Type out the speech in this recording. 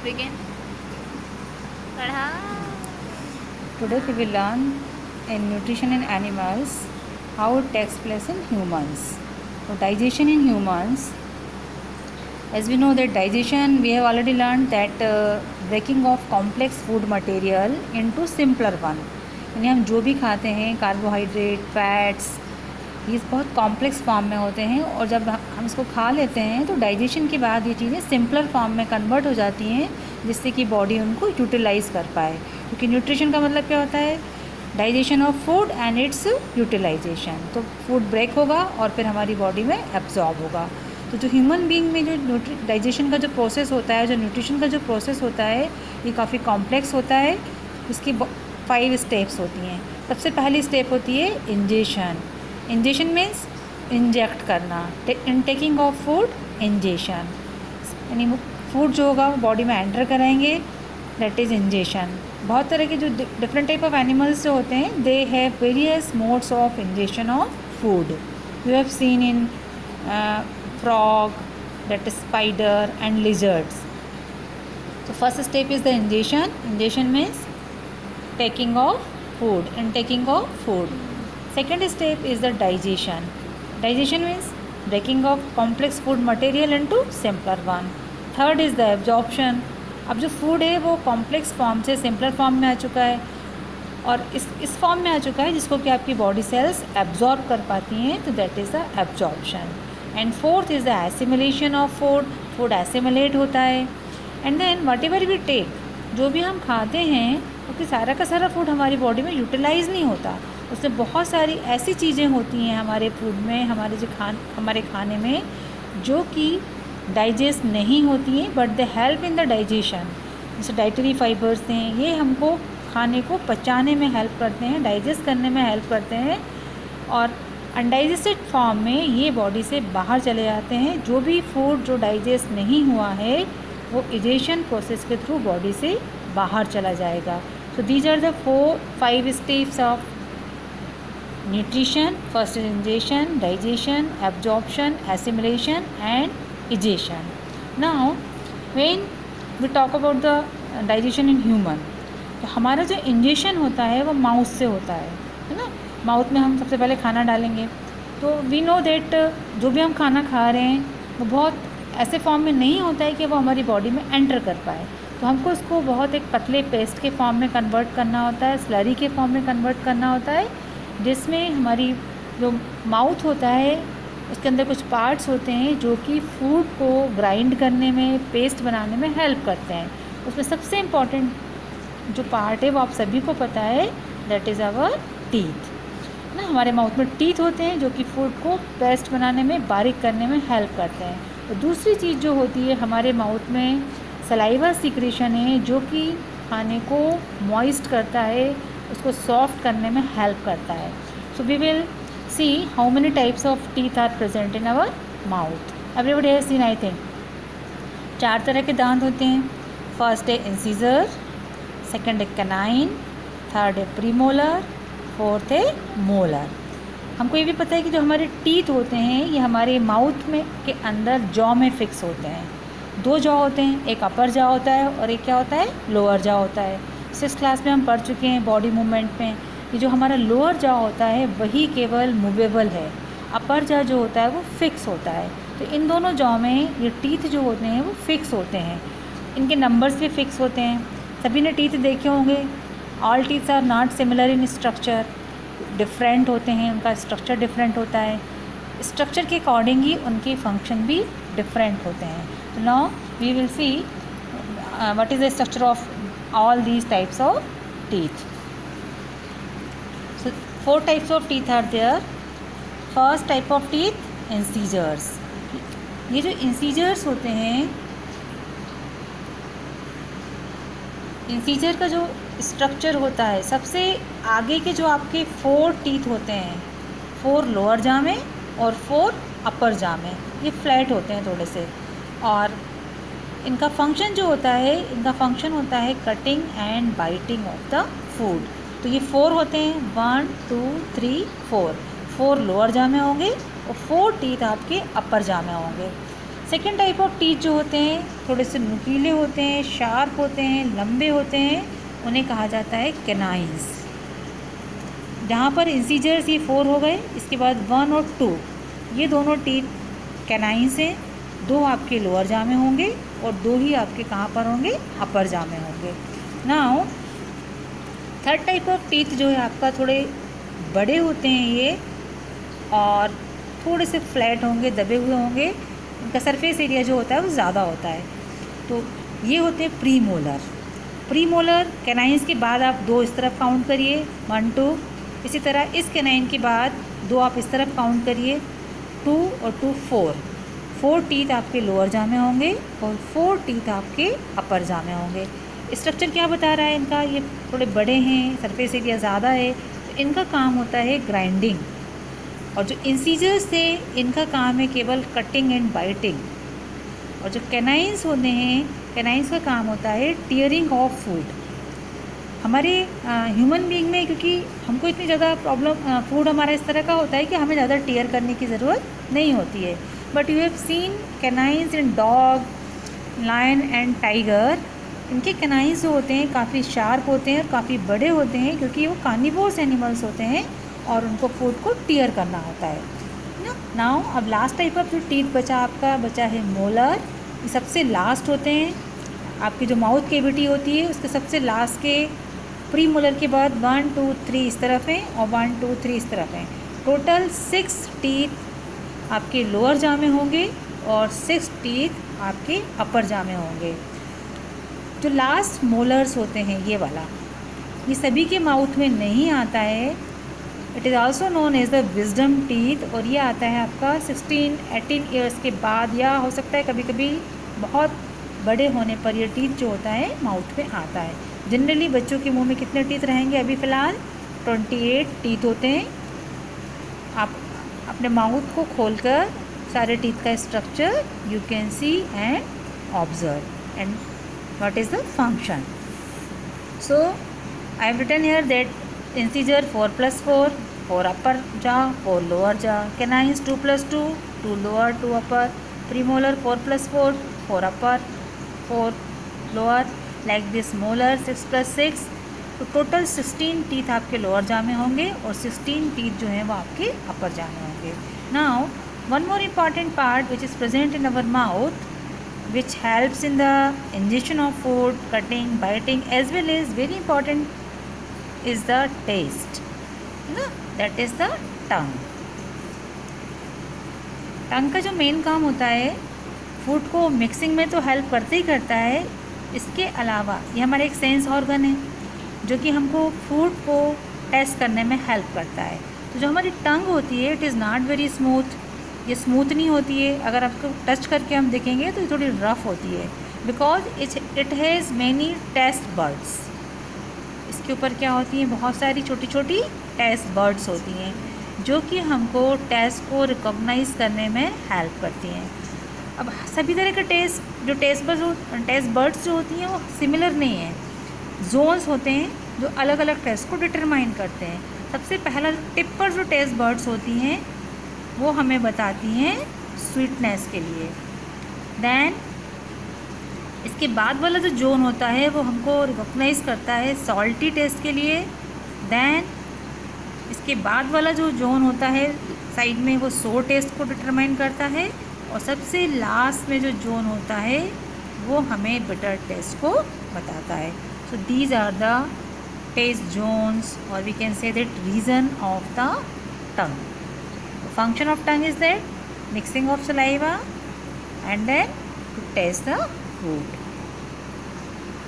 begin. पढ़ा. Today we will learn in nutrition in animals how it takes place in humans. So digestion in humans, as we know that digestion, we have already learned that breaking of complex food material into simpler one. यानी हम जो भी खाते हैं carbohydrate, fats, ये बहुत complex form में होते हैं और जब हम इसको खा लेते हैं तो डाइजेशन के बाद ये चीज़ें सिंपलर फॉर्म में कन्वर्ट हो जाती हैं, जिससे कि बॉडी उनको यूटिलाइज़ कर पाए. क्योंकि न्यूट्रिशन का मतलब क्या होता है? Digestion of food and its utilisation. तो फूड ब्रेक होगा और फिर हमारी बॉडी में एब्जॉर्ब होगा. तो जो ह्यूमन बीइंग में जो डाइजेशन का जो प्रोसेस होता है, जो न्यूट्रिशन का जो प्रोसेस होता है, ये काफ़ी कॉम्प्लेक्स होता है. इसकी 5 स्टेप्स होती हैं. सबसे पहली स्टेप होती है इंजेशन. इंजेशन मीन्स इंजेक्ट करना. In taking of food, ingestion, यानी फूड जो होगा बॉडी में एंटर कराएंगे, दैट इज़ इंजेशन. बहुत तरह के जो डिफरेंट टाइप ऑफ एनिमल्स जो होते हैं, they have various modes of ingestion of food. You have seen in frog, that is spider and lizards. So first step is the ingestion. Ingestion means taking of food, intaking of food. Second step is the digestion. Digestion means breaking of complex food material into simpler one. Third is the absorption. अब जो food है वो complex form से simpler form में आ चुका है और इस फॉर्म में आ चुका है जिसको कि आपकी बॉडी सेल्स एब्जॉर्ब कर पाती हैं, तो that is the absorption. And fourth is the assimilation of food. Food assimilate होता है. And then whatever we take, जो भी हम खाते हैं क्योंकि सारा का सारा फूड हमारी बॉडी में यूटिलाइज़ नहीं होता. उसमें बहुत सारी ऐसी चीज़ें होती हैं हमारे फूड में, हमारे खाने में, जो कि डाइजेस्ट नहीं होती हैं but they help in the digestion. जैसे डाइटरी फाइबर्स हैं, ये हमको खाने को पचाने में हेल्प करते हैं, डाइजेस्ट करने में हेल्प करते हैं. और अनडाइजेस्टेड फॉर्म में ये बॉडी से बाहर चले जाते हैं. जो भी फूड जो डाइजेस्ट नहीं हुआ है वो इजेशन प्रोसेस के थ्रू बॉडी से बाहर चला जाएगा. So these are the 5 steps of nutrition. First is ingestion, digestion, absorption, assimilation and egestion. Now when we talk about the digestion in human, तो हमारा जो इंजेशन होता है वो माउथ से होता है ना. माउथ में हम सबसे पहले खाना डालेंगे, तो वी नो दैट जो भी हम खाना खा रहे हैं वो बहुत ऐसे फॉर्म में नहीं होता है कि वो हमारी बॉडी में एंटर कर पाए. तो हमको उसको बहुत एक पतले पेस्ट के फॉर्म में कन्वर्ट करना होता है, स्लरी के फॉर्म में कन्वर्ट करना होता है, जिसमें हमारी जो माउथ होता है उसके अंदर कुछ पार्ट्स होते हैं जो कि फूड को ग्राइंड करने में, पेस्ट बनाने में हेल्प करते हैं. उसमें सबसे इम्पॉर्टेंट जो पार्ट है वो आप सभी को पता है, दैट इज़ आवर टीथ ना. हमारे माउथ में टीथ होते हैं जो कि फूड को पेस्ट बनाने में, बारीक करने में हेल्प करते हैं. और दूसरी चीज़ जो होती है हमारे माउथ में सलाइवा सिक्रेशन है, जो कि खाने को मॉइस्ट करता है, उसको सॉफ्ट करने में हेल्प करता है. So we will see how many types of teeth are present in our mouth. Everybody has seen, I think 4 तरह के दांत होते हैं. फर्स्ट है इंसीजर, सेकंड है कैनाइन, थर्ड है प्रीमोलर, फोर्थ है मोलर. हमको ये भी पता है कि जो हमारे टीथ होते हैं ये हमारे माउथ में के अंदर जॉ में फिक्स होते हैं. 2 जॉ होते हैं, एक अपर जॉ होता है और एक क्या होता है, लोअर जॉ होता है. 6th क्लास में हम पढ़ चुके हैं बॉडी मूवमेंट में कि जो हमारा लोअर जॉ होता है वही केवल मूवेबल है, अपर जॉ जो होता है वो फिक्स होता है. तो इन दोनों जॉ में ये टीथ जो होते हैं वो फिक्स होते हैं. इनके नंबर्स भी फिक्स होते हैं. सभी ने टीथ देखे होंगे. All teeths are not similar in structure, different होते हैं, उनका स्ट्रक्चर डिफरेंट होता है. स्ट्रक्चर के अकॉर्डिंग ही उनके फंक्शन भी डिफरेंट होते हैं. तो now we will see what is the structure of all these types of teeth. So 4 types of teeth are there. First type of teeth, incisors. ये जो इंसीजर्स होते हैं, इंसीजर का जो स्ट्रक्चर होता है, सबसे आगे के जो आपके 4 टीथ होते हैं, 4 लोअर जॉ में और 4 अपर जॉ में, ये फ्लैट होते हैं थोड़े से. और इनका फंक्शन जो होता है, इनका फंक्शन होता है cutting and biting of the food. तो ये 4 होते हैं, 1 2 3 4. 4 लोअर जॉ में होंगे और 4 टीथ आपके अपर जॉ में होंगे. सेकेंड टाइप ऑफ टीथ जो होते हैं थोड़े से नुकीले होते हैं, शार्प होते हैं, लंबे होते हैं, उन्हें कहा जाता है कैनाइन्स। जहाँ पर इंसीजर्स ये 4 हो गए, इसके बाद 1 और 2 ये दोनों टीथ कैनाइन्स हैं। 2 आपके लोअर जा में होंगे और 2 ही आपके कहाँ पर होंगे, अपर जा में होंगे। Now third type of teeth जो है आपका थोड़े बड़े होते हैं ये, और थोड़े से फ्लैट होंगे, दबे हुए होंगे, इनका सरफेस एरिया जो होता है वो ज़्यादा होता है। तो ये होते हैं प्रीमोलर। प्रीमोलर कैनाइन्स के बाद आप 2 इस तरफ काउंट करिए, 1 2। इसी तरह इस कैनाइन के बाद 2 आप इस तरफ काउंट करिए, 2 और 2 4। 4 टीथ आपके लोअर जा में होंगे और 4 टीथ आपके अपर जा में होंगे। स्ट्रक्चर क्या बता रहा है इनका, ये थोड़े बड़े हैं, सरफेस एरिया ज़्यादा है, तो इनका काम होता है ग्राइंडिंग। और जो इंसीजर्स थे इनका काम है केवल कटिंग एंड बाइटिंग। और जो कैनाइन्स होते हैं, कैनाइन्स का काम होता है टीयरिंग ऑफ फूड। हमारे ह्यूमन बीइंग में क्योंकि हमको इतनी ज़्यादा प्रॉब्लम, फूड हमारा इस तरह का होता है कि हमें ज़्यादा टीयर करने की ज़रूरत नहीं होती है। But you have seen canines in dog, lion and tiger. इनके कैनाइन्स जो होते हैं काफ़ी शार्प होते हैं और काफ़ी बड़े होते हैं, क्योंकि वो कार्निवोरस एनिमल्स होते हैं और उनको फूड को टीयर करना होता है ना। नाउ अब लास्ट टाइप ऑफ जो टीथ बचा है मोलर। ये सबसे लास्ट होते हैं। आपकी जो माउथ केविटी होती है उसके सबसे लास्ट के प्री मोलर के बाद 1 2 3 इस तरफ हैं और 1 2 3 इस तरफ हैं। टोटल 6 टीथ आपके लोअर जा में होंगे और 6 टीथ आपके अपर जा में होंगे। जो लास्ट मोलर्स होते हैं ये वाला, ये सभी के माउथ में नहीं आता है। It is also known as the wisdom teeth, और ये आता है आपका 16-18 ईयर्स के बाद, या हो सकता है कभी कभी बहुत बड़े होने पर ये टीथ जो होता है माउथ में आता है। जनरली बच्चों के मुंह में कितने टीथ रहेंगे, अभी फ़िलहाल 28 टीथ होते हैं। आप अपने माउथ को खोलकर सारे टीथ का structure you can see and observe and what is the function. So I have written here that incisor 4 + 4, 4 upper jaw, 4 lower jaw, canines 2 + 2, 2 lower, 2 upper, premolar 4 + 4, 4 upper, 4 lower, like this molar 6 + 6। तो total 16 teeth आपके lower जा में होंगे और 16 teeth जो हैं वो आपके अपर जा में होंगे। Now one more important part which is present in our mouth which helps in the ingestion of food, cutting, biting, as well as very important is the taste, ना, that is the tongue। टंग का जो main काम होता है food को mixing में तो help करते ही करता है, इसके अलावा ये हमारा एक सेंस ऑर्गन है जो कि हमको फूड को टेस्ट करने में हेल्प करता है। तो जो हमारी टंग होती है it is not very smooth, ये स्मूथ नहीं होती है। अगर आपको टच करके हम देखेंगे तो ये थोड़ी रफ़ होती है, because it has many taste buds. इसके ऊपर क्या होती हैं, बहुत सारी छोटी छोटी टेस्ट बर्ड्स होती हैं जो कि हमको टेस्ट को रिकॉग्नाइज करने में हेल्प करती हैं। अब सभी तरह के टेस्ट बर्ड्स जो होती हैं वो सिमिलर नहीं है, जोन्स होते हैं जो अलग अलग टेस्ट को डिटरमाइन करते हैं। सबसे पहला टिप पर जो टेस्ट बर्ड्स होती हैं वो हमें बताती हैं स्वीटनेस के लिए। देन इसके बाद वाला जो जोन होता है वो हमको रिकॉग्नाइज करता है सॉल्टी टेस्ट के लिए। देन इसके बाद वाला जो जोन होता है साइड में वो सोर टेस्ट को डिटरमाइन करता है, और सबसे लास्ट में जो जोन होता है वो हमें बिटर टेस्ट को बताता है। So these are the taste zones, और we can say that region of the tongue. Function of tongue is that mixing of saliva and then to taste the food.